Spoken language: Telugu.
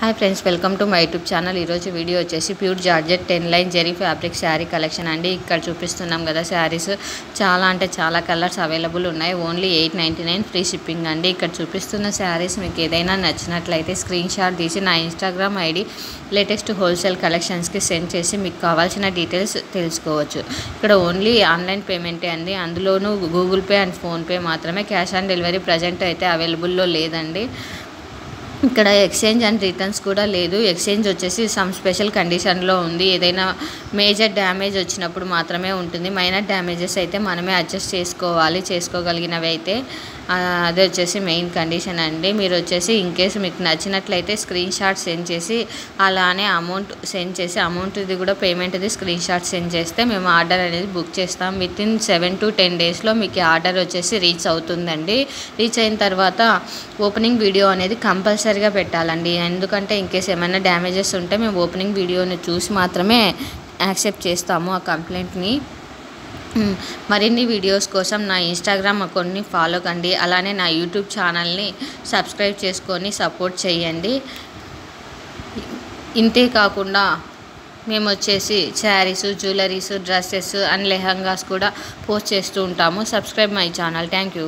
Hi friends, welcome to my YouTube channel. ఈరోజు వీడియో వచ్చేసి pure georgette 10 line zari fabric sari collection అండి. ఇక్కడ చూపిస్తున్నాం కదా శారీస్ చాలా అంటే చాలా కలర్స్ అవైలబుల్ ఉన్నాయి. ఓన్లీ 899 ఫ్రీ షిప్పింగ్ అండి. ఇక్కడ చూపిస్తున్న శారీస్ మీకు ఏదైనా నచ్చినట్లయితే స్క్రీన్ షాట్ తీసి నా ఇన్స్టాగ్రామ్ ఐడి లేటెస్ట్ హోల్సేల్ కలెక్షన్స్కి సెండ్ చేసి మీకు కావాల్సిన డీటెయిల్స్ తెలుసుకోవచ్చు. ఇక్కడ ఓన్లీ ఆన్లైన్ పేమెంటే అండి. అందులోనూ గూగుల్ పే అండ్ ఫోన్పే మాత్రమే. క్యాష్ ఆన్ డెలివరీ ప్రజెంట్ అయితే అవైలబుల్లో లేదండి. ఇక్కడ ఎక్స్చేంజ్ అండ్ రిటర్న్స్ కూడా లేదు. ఎక్స్చేంజ్ వచ్చేసి సమ్ స్పెషల్ కండిషన్లో ఉంది. ఏదైనా మేజర్ డ్యామేజ్ వచ్చినప్పుడు మాత్రమే ఉంటుంది. మైనర్ డ్యామేజెస్ అయితే మనమే అడ్జస్ట్ చేసుకోవాలి. చేసుకోగలిగినవి అయితే అదే వచ్చేసి మెయిన్ కండిషన్ అండి. మీరు వచ్చేసి ఇన్కేస్ మీకు నచ్చినట్లయితే స్క్రీన్ షాట్ సెండ్ చేసి అలానే అమౌంట్ సెండ్ చేసి అమౌంట్ది కూడా పేమెంట్ది స్క్రీన్ షాట్ సెండ్ చేస్తే మేము ఆర్డర్ అనేది బుక్ చేస్తాం. వితిన్ 7 to 10 డేస్లో మీకు ఆర్డర్ వచ్చేసి రీచ్ అవుతుందండి. రీచ్ అయిన తర్వాత ఓపెనింగ్ వీడియో అనేది కంపల్సరీగా పెట్టాలండి. ఎందుకంటే ఇన్కేస్ ఏమైనా డ్యామేజెస్ ఉంటే మేము ఓపెనింగ్ వీడియోని చూసి మాత్రమే యాక్సెప్ట్ చేస్తాము ఆ కంప్లైంట్ని. మరిన్ని వీడియోస్ కోసం నా ఇన్స్టాగ్రామ్ అకౌంట్ని ఫాలో కండి. అలానే నా యూట్యూబ్ ఛానల్ని సబ్స్క్రైబ్ చేసుకొని సపోర్ట్ చేయండి. ఇంతే కాకుండా మేము వచ్చేసి saris, jewelleries, dresses and lehengas కూడా పోస్ట్ చేస్తూ ఉంటాము. Subscribe my channel. Thank you.